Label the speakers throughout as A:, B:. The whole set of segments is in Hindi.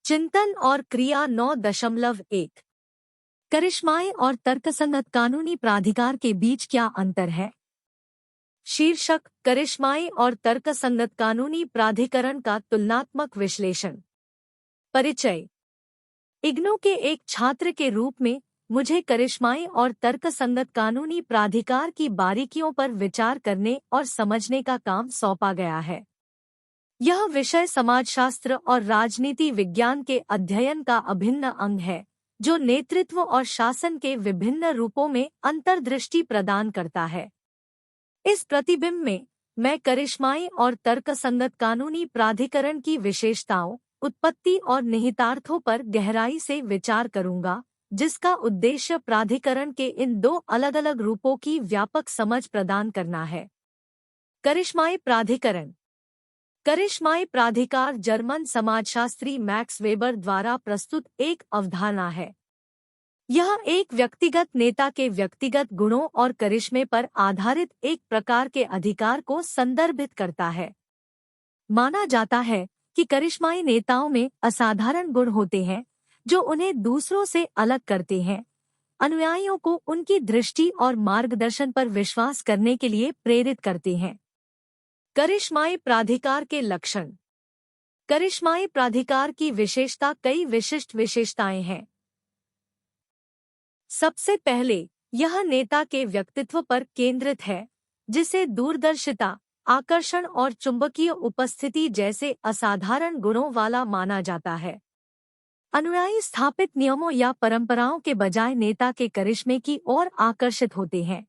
A: चिंतन और क्रिया 9.1। करिश्माई और तर्कसंगत कानूनी प्राधिकार के बीच क्या अंतर है? शीर्षक: करिश्माई और तर्कसंगत कानूनी प्राधिकरण का तुलनात्मक विश्लेषण। परिचय: इग्नू के एक छात्र के रूप में मुझे करिश्माई और तर्कसंगत कानूनी प्राधिकार की बारीकियों पर विचार करने और समझने का काम सौंपा गया है। यह विषय समाजशास्त्र और राजनीति विज्ञान के अध्ययन का अभिन्न अंग है, जो नेतृत्व और शासन के विभिन्न रूपों में अंतर्दृष्टि प्रदान करता है। इस प्रतिबिंब में मैं करिश्माई और तर्कसंगत कानूनी प्राधिकरण की विशेषताओं, उत्पत्ति और निहितार्थों पर गहराई से विचार करूंगा, जिसका उद्देश्य प्राधिकरण के इन दो अलग-अलग रूपों की व्यापक समझ प्रदान करना है। करिश्माई प्राधिकरण। करिश्माई प्राधिकार जर्मन समाजशास्त्री मैक्स वेबर द्वारा प्रस्तुत एक अवधारणा है। यह एक व्यक्तिगत नेता के व्यक्तिगत गुणों और करिश्मे पर आधारित एक प्रकार के अधिकार को संदर्भित करता है। माना जाता है कि करिश्माई नेताओं में असाधारण गुण होते हैं, जो उन्हें दूसरों से अलग करते हैं, अनुयायियों को उनकी दृष्टि और मार्गदर्शन पर विश्वास करने के लिए प्रेरित करते हैं। करिश्माई प्राधिकार के लक्षण। करिश्माई प्राधिकार की विशेषता कई विशिष्ट विशेषताएं हैं। सबसे पहले, यह नेता के व्यक्तित्व पर केंद्रित है, जिसे दूरदर्शिता, आकर्षण और चुंबकीय उपस्थिति जैसे असाधारण गुणों वाला माना जाता है। अनुयायी स्थापित नियमों या परंपराओं के बजाय नेता के करिश्मे की ओर आकर्षित होते हैं।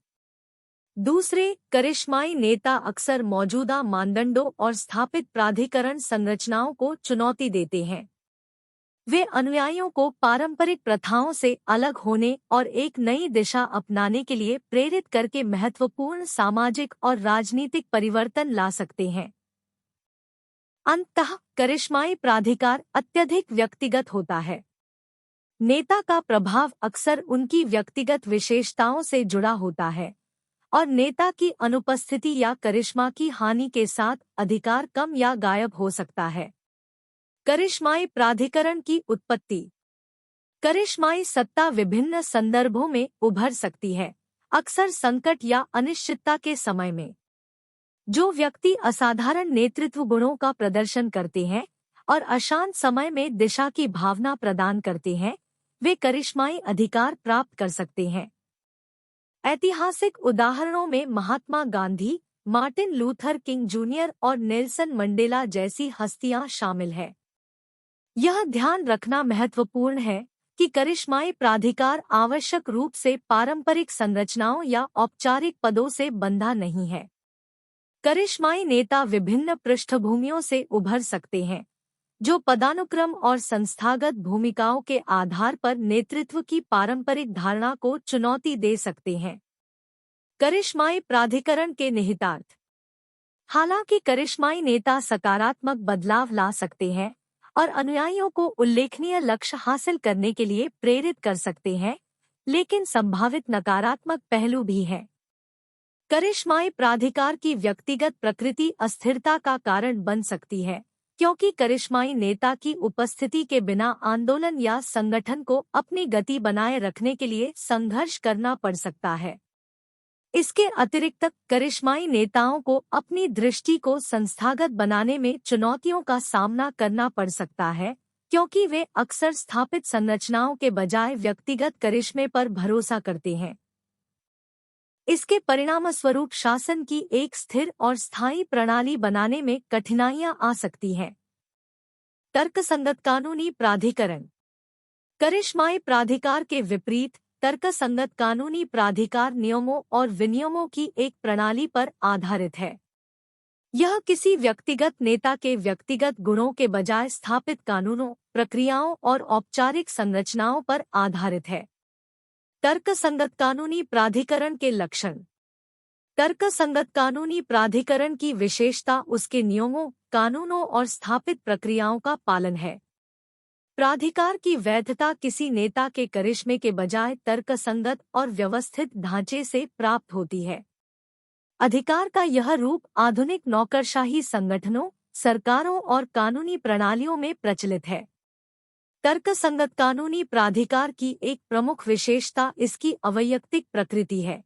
A: दूसरे, करिश्माई नेता अक्सर मौजूदा मानदंडों और स्थापित प्राधिकरण संरचनाओं को चुनौती देते हैं। वे अनुयायियों को पारंपरिक प्रथाओं से अलग होने और एक नई दिशा अपनाने के लिए प्रेरित करके महत्वपूर्ण सामाजिक और राजनीतिक परिवर्तन ला सकते हैं। अंततः, करिश्माई प्राधिकार अत्यधिक व्यक्तिगत होता है। नेता का प्रभाव अक्सर उनकी व्यक्तिगत विशेषताओं से जुड़ा होता है, और नेता की अनुपस्थिति या करिश्मा की हानि के साथ अधिकार कम या गायब हो सकता है। करिश्माई प्राधिकरण की उत्पत्ति। करिश्माई सत्ता विभिन्न संदर्भों में उभर सकती है, अक्सर संकट या अनिश्चितता के समय में। जो व्यक्ति असाधारण नेतृत्व गुणों का प्रदर्शन करते हैं और अशांत समय में दिशा की भावना प्रदान करते हैं, वे करिश्माई अधिकार प्राप्त कर सकते हैं। ऐतिहासिक उदाहरणों में Mahatma Gandhi, Martin Luther King junior और नेल्सन मंडेला जैसी हस्तियां शामिल हैं। यह ध्यान रखना महत्वपूर्ण है कि करिश्माई प्राधिकार आवश्यक रूप से पारंपरिक संरचनाओं या औपचारिक पदों से बंधा नहीं है। करिश्माई नेता विभिन्न पृष्ठभूमियों से उभर सकते हैं, जो पदानुक्रम और संस्थागत भूमिकाओं के आधार पर नेतृत्व की पारंपरिक धारणा को चुनौती दे सकते हैं। करिश्माई प्राधिकरण के निहितार्थ। हालांकि करिश्माई नेता सकारात्मक बदलाव ला सकते हैं और अनुयायियों को उल्लेखनीय लक्ष्य हासिल करने के लिए प्रेरित कर सकते हैं, लेकिन संभावित नकारात्मक पहलू भी हैं। करिश्माई प्राधिकार की व्यक्तिगत प्रकृति अस्थिरता का कारण बन सकती है, क्योंकि करिश्माई नेता की उपस्थिति के बिना आंदोलन या संगठन को अपनी गति बनाए रखने के लिए संघर्ष करना पड़ सकता है। इसके अतिरिक्त करिश्माई नेताओं को अपनी दृष्टि को संस्थागत बनाने में चुनौतियों का सामना करना पड़ सकता है, क्योंकि वे अक्सर स्थापित संरचनाओं के बजाय व्यक्तिगत करिश्मे पर भरोसा करते हैं। इसके परिणामस्वरूप शासन की एक स्थिर और स्थायी प्रणाली बनाने में कठिनाइयां आ सकती हैं। तर्कसंगत कानूनी प्राधिकरण। करिश्माई प्राधिकार के विपरीत, तर्कसंगत कानूनी प्राधिकार नियमों और विनियमों की एक प्रणाली पर आधारित है। यह किसी व्यक्तिगत नेता के व्यक्तिगत गुणों के बजाय स्थापित कानूनों, प्रक्रियाओं और औपचारिक संरचनाओं पर आधारित है। तर्कसंगत कानूनी प्राधिकरण के लक्षण। तर्कसंगत कानूनी प्राधिकरण की विशेषता उसके नियमों, कानूनों और स्थापित प्रक्रियाओं का पालन है। प्राधिकार की वैधता किसी नेता के करिश्मे के बजाय तर्कसंगत और व्यवस्थित ढांचे से प्राप्त होती है। अधिकार का यह रूप आधुनिक नौकरशाही संगठनों, सरकारों और कानूनी प्रणालियों में प्रचलित है। तर्कसंगत कानूनी प्राधिकार की एक प्रमुख विशेषता इसकी अवैयक्तिक प्रकृति है।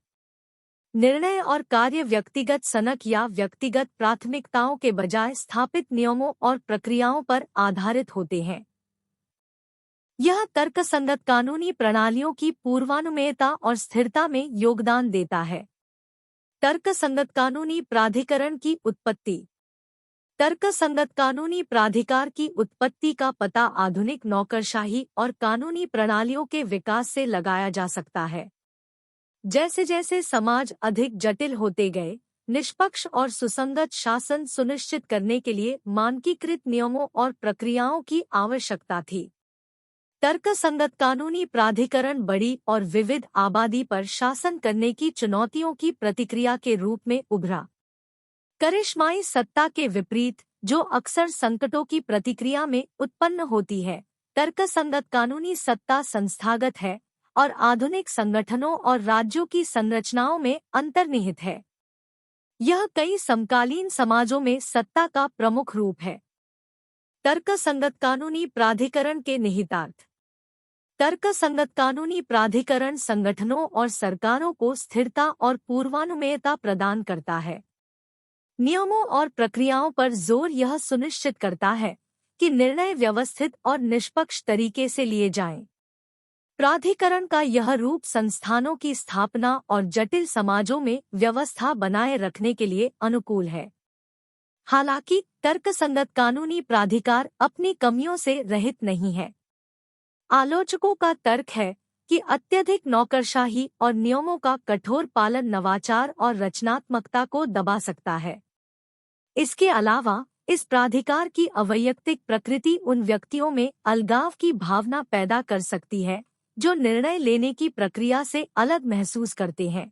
A: निर्णय और कार्य व्यक्तिगत सनक या व्यक्तिगत प्राथमिकताओं के बजाय स्थापित नियमों और प्रक्रियाओं पर आधारित होते हैं। यह तर्कसंगत कानूनी प्रणालियों की पूर्वानुमेयता और स्थिरता में योगदान देता है। तर्कसंगत कानूनी प्राधिकरण की उत्पत्ति। तर्कसंगत कानूनी प्राधिकार की उत्पत्ति का पता आधुनिक नौकरशाही और कानूनी प्रणालियों के विकास से लगाया जा सकता है। जैसे जैसे समाज अधिक जटिल होते गए, निष्पक्ष और सुसंगत शासन सुनिश्चित करने के लिए मानकीकृत नियमों और प्रक्रियाओं की आवश्यकता थी। तर्कसंगत कानूनी प्राधिकरण बड़ी और विविध आबादी पर शासन करने की चुनौतियों की प्रतिक्रिया के रूप में उभरा। करिश्माई सत्ता के विपरीत, जो अक्सर संकटों की प्रतिक्रिया में उत्पन्न होती है, तर्कसंगत कानूनी सत्ता संस्थागत है और आधुनिक संगठनों और राज्यों की संरचनाओं में अंतर्निहित है। यह कई समकालीन समाजों में सत्ता का प्रमुख रूप है। तर्कसंगत कानूनी प्राधिकरण के निहितार्थ। तर्कसंगत कानूनी प्राधिकरण संगठनों और सरकारों को स्थिरता और पूर्वानुमेयता प्रदान करता है। नियमों और प्रक्रियाओं पर जोर यह सुनिश्चित करता है कि निर्णय व्यवस्थित और निष्पक्ष तरीके से लिए जाएं। प्राधिकरण का यह रूप संस्थानों की स्थापना और जटिल समाजों में व्यवस्था बनाए रखने के लिए अनुकूल है। हालांकि तर्कसंगत कानूनी प्राधिकार अपनी कमियों से रहित नहीं है। आलोचकों का तर्क है कि अत्यधिक नौकरशाही और नियमों का कठोर पालन नवाचार और रचनात्मकता को दबा सकता है। इसके अलावा इस प्राधिकार की अवैयक्तिक प्रकृति उन व्यक्तियों में अलगाव की भावना पैदा कर सकती है जो निर्णय लेने की प्रक्रिया से अलग महसूस करते हैं।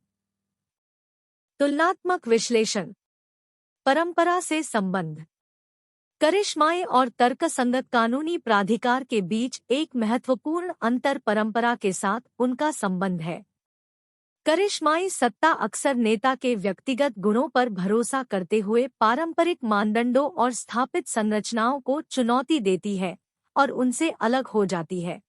A: तुलनात्मक विश्लेषण। परंपरा से संबंध। करिश्माई और तर्कसंगत कानूनी प्राधिकार के बीच एक महत्वपूर्ण अंतर परंपरा के साथ उनका संबंध है। करिश्माई सत्ता अक्सर नेता के व्यक्तिगत गुणों पर भरोसा करते हुए पारंपरिक मानदंडों और स्थापित संरचनाओं को चुनौती देती है और उनसे अलग हो जाती है।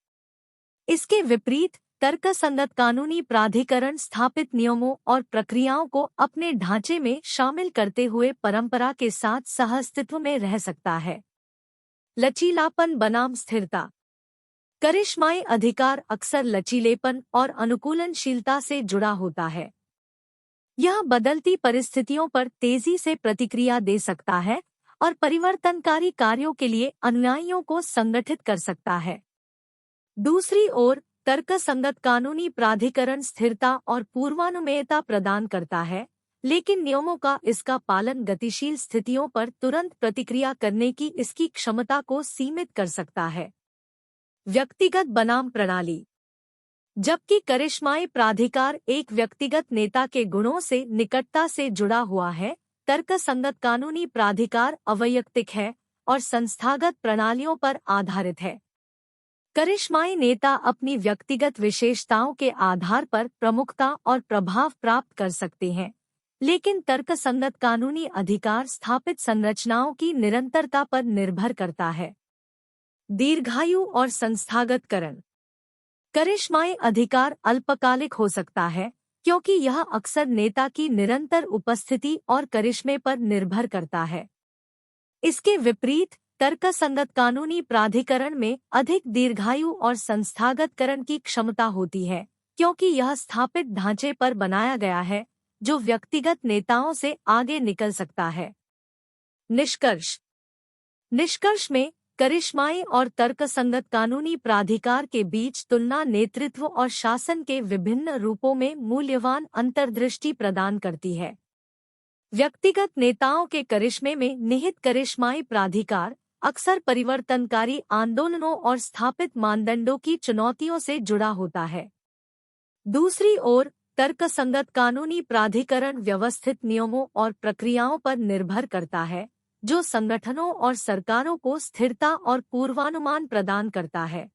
A: इसके विपरीत तर्कसंगत कानूनी प्राधिकरण स्थापित नियमों और प्रक्रियाओं को अपने ढांचे में शामिल करते हुए परंपरा के साथ सहअस्तित्व में रह सकता है। लचीलापन बनाम स्थिरता। करिश्माई अधिकार अक्सर लचीलेपन और अनुकूलनशीलता से जुड़ा होता है। यह बदलती परिस्थितियों पर तेजी से प्रतिक्रिया दे सकता है और परिवर्तनकारी कार्यों के लिए अनुयायियों को संगठित कर सकता है। दूसरी ओर तर्कसंगत कानूनी प्राधिकरण स्थिरता और पूर्वानुमेयता प्रदान करता है, लेकिन नियमों का इसका पालन गतिशील स्थितियों पर तुरंत प्रतिक्रिया करने की इसकी क्षमता को सीमित कर सकता है। व्यक्तिगत बनाम प्रणाली। जबकि करिश्माई प्राधिकार एक व्यक्तिगत नेता के गुणों से निकटता से जुड़ा हुआ है, तर्कसंगत कानूनी प्राधिकार अवैयक्तिक है और संस्थागत प्रणालियों पर आधारित है। करिश्माई नेता अपनी व्यक्तिगत विशेषताओं के आधार पर प्रमुखता और प्रभाव प्राप्त कर सकते हैं, लेकिन तर्कसंगत कानूनी अधिकार स्थापित संरचनाओं की निरंतरता पर निर्भर करता है। दीर्घायु और संस्थागतकरण। करिश्माई अधिकार अल्पकालिक हो सकता है क्योंकि यह अक्सर नेता की निरंतर उपस्थिति और करिश्मे पर निर्भर करता है। इसके विपरीत तर्कसंगत कानूनी प्राधिकरण में अधिक दीर्घायु और संस्थागतकरण की क्षमता होती है क्योंकि यह स्थापित ढांचे पर बनाया गया है जो व्यक्तिगत नेताओं से आगे निकल सकता है। निष्कर्ष में करिश्माई और तर्कसंगत कानूनी प्राधिकार के बीच तुलना नेतृत्व और शासन के विभिन्न रूपों में मूल्यवान अंतर्दृष्टि प्रदान करती है। व्यक्तिगत नेताओं के करिश्मे में निहित करिश्माई प्राधिकार अक्सर परिवर्तनकारी आंदोलनों और स्थापित मानदंडों की चुनौतियों से जुड़ा होता है। दूसरी ओर तर्कसंगत कानूनी प्राधिकरण व्यवस्थित नियमों और प्रक्रियाओं पर निर्भर करता है जो संगठनों और सरकारों को स्थिरता और पूर्वानुमान प्रदान करता है।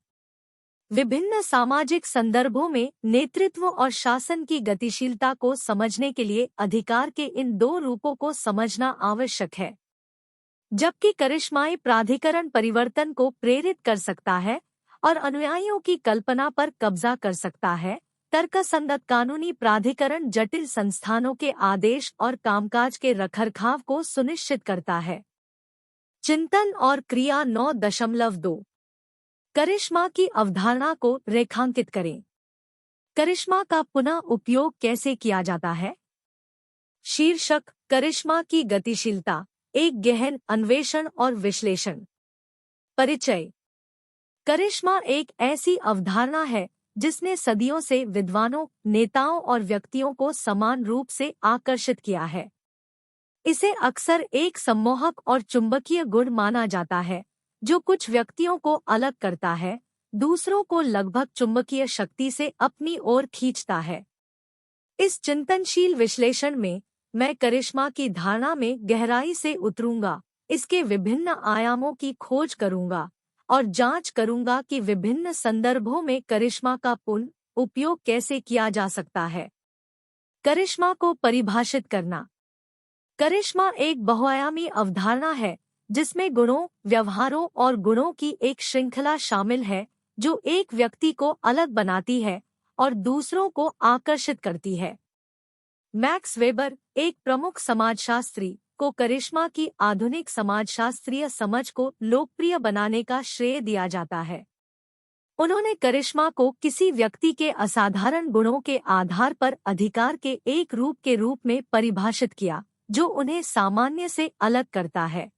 A: विभिन्न सामाजिक संदर्भों में नेतृत्व और शासन की गतिशीलता को समझने के लिए अधिकार के इन दो रूपों को समझना आवश्यक है। जबकि करिश्माई प्राधिकरण परिवर्तन को प्रेरित कर सकता है और अनुयायियों की कल्पना पर कब्जा कर सकता है। तर्कसंगत कानूनी प्राधिकरण जटिल संस्थानों के आदेश और कामकाज के रखरखाव को सुनिश्चित करता है। चिंतन और क्रिया 9.2 करिश्मा की अवधारणा को रेखांकित करें। करिश्मा का पुनः उपयोग कैसे किया जाता है? शीर्षक: करिश्मा की गतिशीलता, एक गहन अन्वेषण और विश्लेषण। परिचय: करिश्मा एक ऐसी अवधारणा है जिसने सदियों से विद्वानों, नेताओं और व्यक्तियों को समान रूप से आकर्षित किया है। इसे अक्सर एक सम्मोहक और चुंबकीय गुण माना जाता है जो कुछ व्यक्तियों को अलग करता है, दूसरों को लगभग चुंबकीय शक्ति से अपनी ओर खींचता है। इस चिंतनशील विश्लेषण में मैं करिश्मा की धारणा में गहराई से उतरूंगा, इसके विभिन्न आयामों की खोज करूंगा और जांच करूंगा कि विभिन्न संदर्भों में करिश्मा का पुनः उपयोग कैसे किया जा सकता है। करिश्मा को परिभाषित करना। करिश्मा एक बहुआयामी अवधारणा है जिसमें गुणों, व्यवहारों और गुणों की एक श्रृंखला शामिल है जो एक व्यक्ति को अलग बनाती है और दूसरों को आकर्षित करती है। मैक्स वेबर, एक प्रमुख समाजशास्त्री, को करिश्मा की आधुनिक समाजशास्त्रीय समझ को लोकप्रिय बनाने का श्रेय दिया जाता है। उन्होंने करिश्मा को किसी व्यक्ति के असाधारण गुणों के आधार पर अधिकार के एक रूप के रूप में परिभाषित किया जो उन्हें सामान्य से अलग करता है।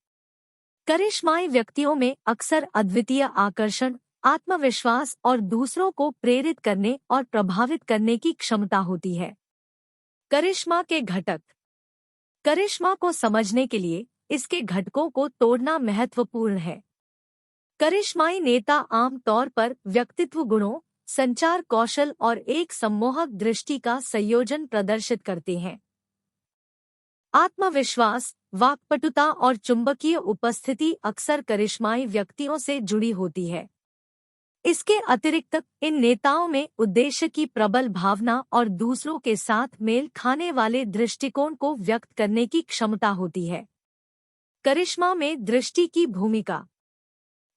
A: करिश्माई व्यक्तियों में अक्सर अद्वितीय आकर्षण, आत्मविश्वास और दूसरों को प्रेरित करने और प्रभावित करने की क्षमता होती है। करिश्मा के घटक। करिश्मा को समझने के लिए इसके घटकों को तोड़ना महत्वपूर्ण है। करिश्माई नेता आम तौर पर व्यक्तित्व गुणों, संचार कौशल और एक सम्मोहक दृष्टि का संयोजन प्रदर्शित करते हैं। आत्मविश्वास, वाक्पटुता और चुंबकीय उपस्थिति अक्सर करिश्माई व्यक्तियों से जुड़ी होती है। इसके अतिरिक्त इन नेताओं में उद्देश्य की प्रबल भावना और दूसरों के साथ मेल खाने वाले दृष्टिकोण को व्यक्त करने की क्षमता होती है। करिश्मा में दृष्टि की भूमिका।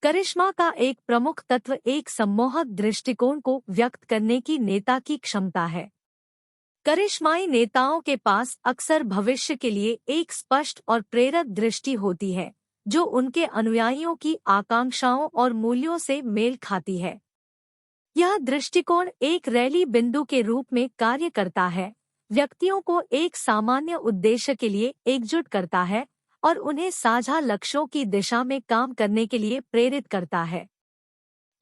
A: करिश्मा का एक प्रमुख तत्व एक सम्मोहक दृष्टिकोण को व्यक्त करने की नेता की क्षमता है। करिश्माई नेताओं के पास अक्सर भविष्य के लिए एक स्पष्ट और प्रेरक दृष्टि होती है जो उनके अनुयायियों की आकांक्षाओं और मूल्यों से मेल खाती है। यह दृष्टिकोण एक रैली बिंदु के रूप में कार्य करता है, व्यक्तियों को एक सामान्य उद्देश्य के लिए एकजुट करता है और उन्हें साझा लक्ष्यों की दिशा में काम करने के लिए प्रेरित करता है।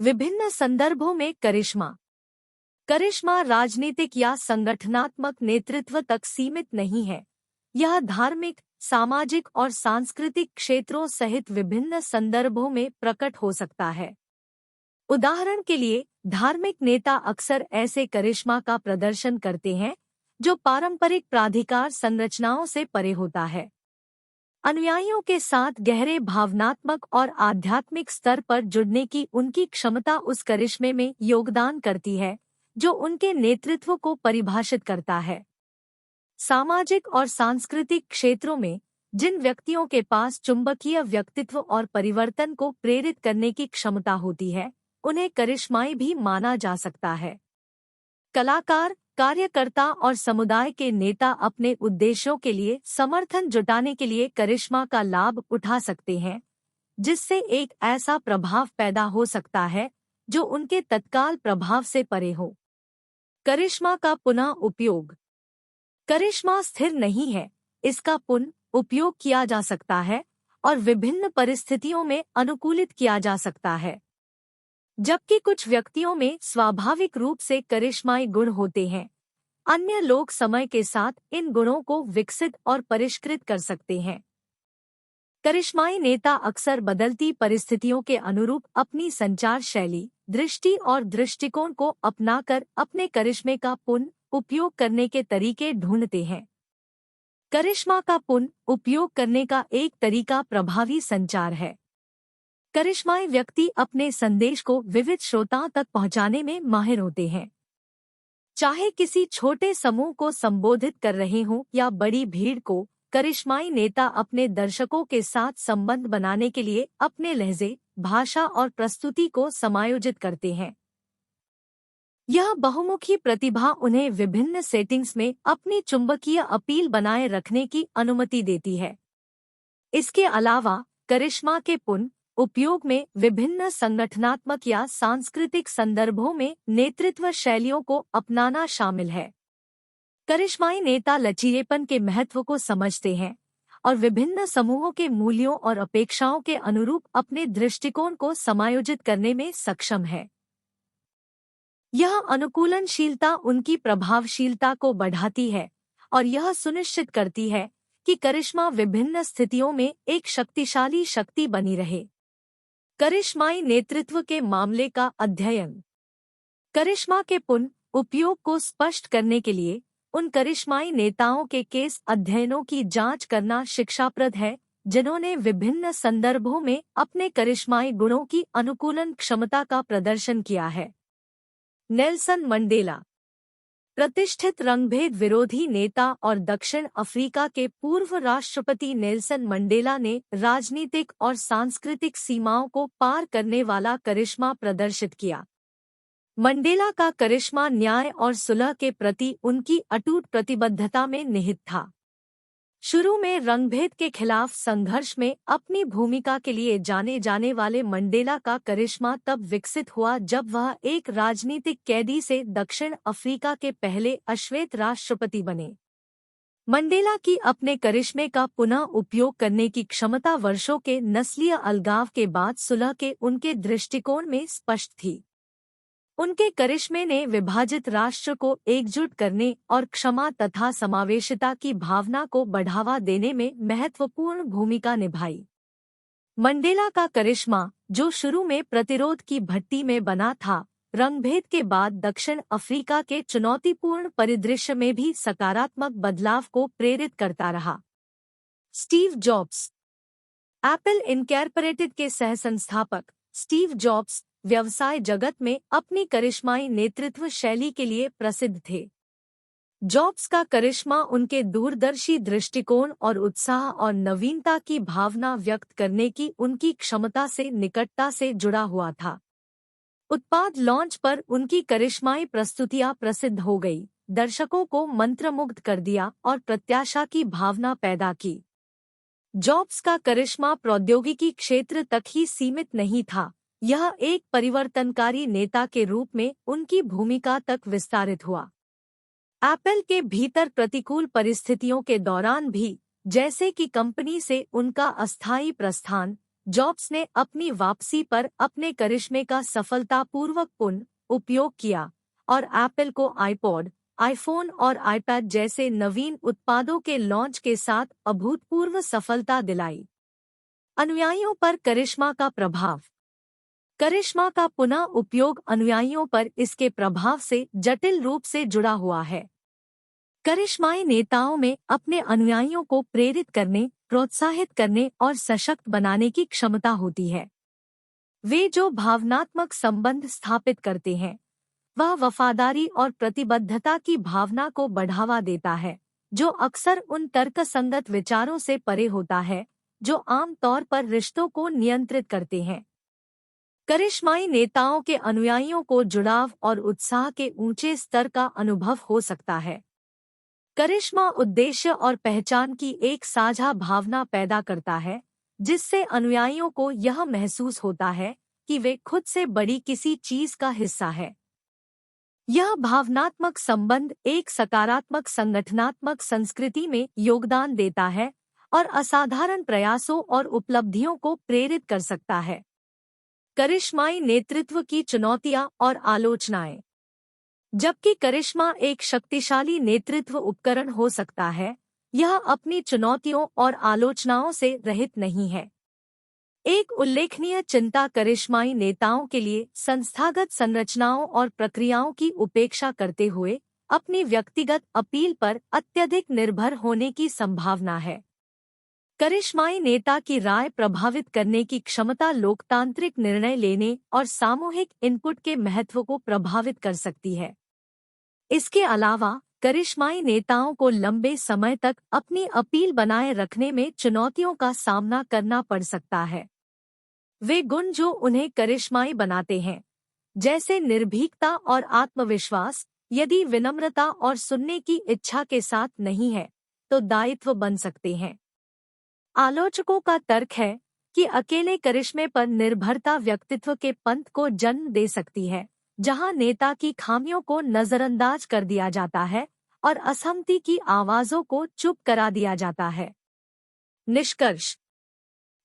A: विभिन्न संदर्भों में करिश्मा। करिश्मा राजनीतिक या संगठनात्मक नेतृत्व तक सीमित नहीं है। यह धार्मिक, सामाजिक और सांस्कृतिक क्षेत्रों सहित विभिन्न संदर्भों में प्रकट हो सकता है। उदाहरण के लिए, धार्मिक नेता अक्सर ऐसे करिश्मा का प्रदर्शन करते हैं जो पारंपरिक प्राधिकार संरचनाओं से परे होता है। अनुयायियों के साथ गहरे भावनात्मक और आध्यात्मिक स्तर पर जुड़ने की उनकी क्षमता उस करिश्मे में योगदान करती है जो उनके नेतृत्व को परिभाषित करता है। सामाजिक और सांस्कृतिक क्षेत्रों में जिन व्यक्तियों के पास चुंबकीय व्यक्तित्व और परिवर्तन को प्रेरित करने की क्षमता होती है, उन्हें करिश्माई भी माना जा सकता है। कलाकार, कार्यकर्ता और समुदाय के नेता अपने उद्देश्यों के लिए समर्थन जुटाने के लिए करिश्मा का लाभ उठा सकते हैं, जिससे एक ऐसा प्रभाव पैदा हो सकता है जो उनके तत्काल प्रभाव से परे हो। करिश्मा का पुनः उपयोग। करिश्मा स्थिर नहीं है, इसका पुनः उपयोग किया जा सकता है और विभिन्न परिस्थितियों में अनुकूलित किया जा सकता है। जबकि कुछ व्यक्तियों में स्वाभाविक रूप से करिश्माई गुण होते हैं, अन्य लोग समय के साथ इन गुणों को विकसित और परिष्कृत कर सकते हैं। करिश्माई नेता अक्सर बदलती परिस्थितियों के अनुरूप अपनी संचार शैली, दृष्टि और दृष्टिकोण को अपनाकर अपने करिश्मे का पुनः उपयोग करने के तरीके ढूंढते हैं। करिश्मा का पुनः उपयोग करने का एक तरीका प्रभावी संचार है। करिश्माई व्यक्ति अपने संदेश को विविध श्रोताओं तक पहुंचाने में माहिर होते हैं। चाहे किसी छोटे समूह को संबोधित कर रहे हों या बड़ी भीड़ को, करिश्माई नेता अपने दर्शकों के साथ संबंध बनाने के लिए अपने लहजे, भाषा और प्रस्तुति को समायोजित करते हैं। यह बहुमुखी प्रतिभा उन्हें विभिन्न सेटिंग्स में अपनी चुंबकीय अपील बनाए रखने की अनुमति देती है। इसके अलावा करिश्मा के पुनः उपयोग में विभिन्न संगठनात्मक या सांस्कृतिक संदर्भों में नेतृत्व शैलियों को अपनाना शामिल है। करिश्माई नेता लचीलेपन के महत्व को समझते हैं और विभिन्न समूहों के मूल्यों और अपेक्षाओं के अनुरूप अपने दृष्टिकोण को समायोजित करने में सक्षम है। यह अनुकूलनशीलता उनकी प्रभावशीलता को बढ़ाती है और यह सुनिश्चित करती है कि करिश्मा विभिन्न स्थितियों में एक शक्तिशाली शक्ति बनी रहे। करिश्माई नेतृत्व के मामले का अध्ययन। करिश्मा के पुनः उपयोग को स्पष्ट करने के लिए उन करिश्माई नेताओं के केस अध्ययनों की जांच करना शिक्षाप्रद है जिन्होंने विभिन्न संदर्भों में अपने करिश्माई गुणों की अनुकूलन क्षमता का प्रदर्शन किया है। Nelson Mandela. प्रतिष्ठित रंगभेद विरोधी नेता और दक्षिण अफ्रीका के पूर्व राष्ट्रपति नेल्सन मंडेला ने राजनीतिक और सांस्कृतिक सीमाओं को पार करने वाला करिश्मा प्रदर्शित किया। मंडेला का करिश्मा न्याय और सुलह के प्रति उनकी अटूट प्रतिबद्धता में निहित था। शुरू में रंगभेद के खिलाफ संघर्ष में अपनी भूमिका के लिए जाने जाने वाले मंडेला का करिश्मा तब विकसित हुआ जब वह एक राजनीतिक कैदी से दक्षिण अफ्रीका के पहले अश्वेत राष्ट्रपति बने। मंडेला की अपने करिश्मे का पुनः उपयोग करने की क्षमता वर्षों के नस्लीय अलगाव के बाद सुलह के उनके दृष्टिकोण में स्पष्ट थी। उनके करिश्मे ने विभाजित राष्ट्र को एकजुट करने और क्षमा तथा समावेशिता की भावना को बढ़ावा देने में महत्वपूर्ण भूमिका निभाई। मंडेला का करिश्मा, जो शुरू में प्रतिरोध की भट्टी में बना था, रंगभेद के बाद दक्षिण अफ्रीका के चुनौतीपूर्ण परिदृश्य में भी सकारात्मक बदलाव को प्रेरित करता रहा। Steve jobs. एप्पल इनकॉर्पोरेटेड के सहसंस्थापक स्टीव जॉब्स व्यवसाय जगत में अपनी करिश्माई नेतृत्व शैली के लिए प्रसिद्ध थे। जॉब्स का करिश्मा उनके दूरदर्शी दृष्टिकोण और उत्साह और नवीनता की भावना व्यक्त करने की उनकी क्षमता से निकटता से जुड़ा हुआ था। उत्पाद लॉन्च पर उनकी करिश्माई प्रस्तुतियां प्रसिद्ध हो गई, दर्शकों को मंत्रमुग्ध कर दिया और प्रत्याशा की भावना पैदा की। जॉब्स का करिश्मा प्रौद्योगिकी क्षेत्र तक ही सीमित नहीं था, यह एक परिवर्तनकारी नेता के रूप में उनकी भूमिका तक विस्तारित हुआ। एप्पल के भीतर प्रतिकूल परिस्थितियों के दौरान भी, जैसे कि कंपनी से उनका अस्थायी प्रस्थान, जॉब्स ने अपनी वापसी पर अपने करिश्मे का सफलतापूर्वक पुनः उपयोग किया और एप्पल को आईपॉड, आईफोन और आईपैड जैसे नवीन उत्पादों के लॉन्च के साथ अभूतपूर्व सफलता दिलाई। अनुयायियों पर करिश्मा का प्रभाव। करिश्मा का पुनः उपयोग अनुयायियों पर इसके प्रभाव से जटिल रूप से जुड़ा हुआ है। करिश्माई नेताओं में अपने अनुयायियों को प्रेरित करने, प्रोत्साहित करने और सशक्त बनाने की क्षमता होती है। वे जो भावनात्मक संबंध स्थापित करते हैं, वह वफादारी और प्रतिबद्धता की भावना को बढ़ावा देता है, जो अक्सर उन तर्कसंगत विचारों से परे होता है जो आम तौर पर रिश्तों को नियंत्रित करते हैं। करिश्माई नेताओं के अनुयायियों को जुड़ाव और उत्साह के ऊंचे स्तर का अनुभव हो सकता है। करिश्मा उद्देश्य और पहचान की एक साझा भावना पैदा करता है, जिससे अनुयायियों को यह महसूस होता है कि वे खुद से बड़ी किसी चीज का हिस्सा है। यह भावनात्मक संबंध एक सकारात्मक संगठनात्मक संस्कृति में योगदान देता है और असाधारण प्रयासों और उपलब्धियों को प्रेरित कर सकता है। करिश्माई नेतृत्व की चुनौतियां और आलोचनाएं। जबकि करिश्मा एक शक्तिशाली नेतृत्व उपकरण हो सकता है, यह अपनी चुनौतियों और आलोचनाओं से रहित नहीं है। एक उल्लेखनीय चिंता करिश्माई नेताओं के लिए संस्थागत संरचनाओं और प्रक्रियाओं की उपेक्षा करते हुए अपनी व्यक्तिगत अपील पर अत्यधिक निर्भर होने की संभावना है। करिश्माई नेता की राय प्रभावित करने की क्षमता लोकतांत्रिक निर्णय लेने और सामूहिक इनपुट के महत्व को प्रभावित कर सकती है। इसके अलावा करिश्माई नेताओं को लंबे समय तक अपनी अपील बनाए रखने में चुनौतियों का सामना करना पड़ सकता है। वे गुण जो उन्हें करिश्माई बनाते हैं, जैसे निर्भीकता और आत्मविश्वास, यदि विनम्रता और सुनने की इच्छा के साथ नहीं है, तो दायित्व बन सकते हैं। आलोचकों का तर्क है कि अकेले करिश्मे पर निर्भरता व्यक्तित्व के पंथ को जन्म दे सकती है, जहां नेता की खामियों को नजरअंदाज कर दिया जाता है और असहमति की आवाजों को चुप करा दिया जाता है। निष्कर्ष।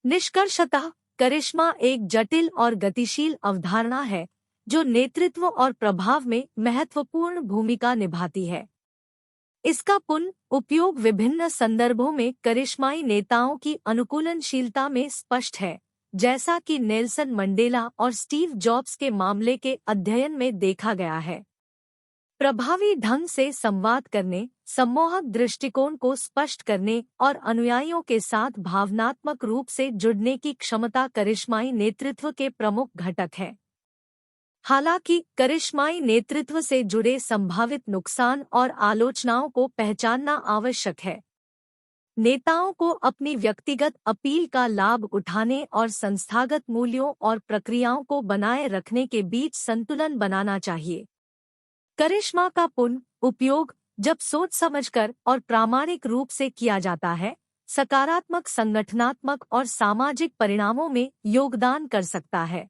A: निष्कर्षतः करिश्मा एक जटिल और गतिशील अवधारणा है जो नेतृत्व और प्रभाव में महत्वपूर्ण भूमिका निभाती है। इसका पुनः उपयोग विभिन्न संदर्भों में करिश्माई नेताओं की अनुकूलनशीलता में स्पष्ट है, जैसा कि नेल्सन मंडेला और स्टीव जॉब्स के मामले के अध्ययन में देखा गया है। प्रभावी ढंग से संवाद करने, सम्मोहक दृष्टिकोण को स्पष्ट करने और अनुयायियों के साथ भावनात्मक रूप से जुड़ने की क्षमता करिश्माई नेतृत्व के प्रमुख घटक है। हालांकि करिश्माई नेतृत्व से जुड़े संभावित नुकसान और आलोचनाओं को पहचानना आवश्यक है। नेताओं को अपनी व्यक्तिगत अपील का लाभ उठाने और संस्थागत मूल्यों और प्रक्रियाओं को बनाए रखने के बीच संतुलन बनाना चाहिए। करिश्मा का पुनः उपयोग, जब सोच समझकर और प्रामाणिक रूप से किया जाता है, सकारात्मक संगठनात्मक और सामाजिक परिणामों में योगदान कर सकता है।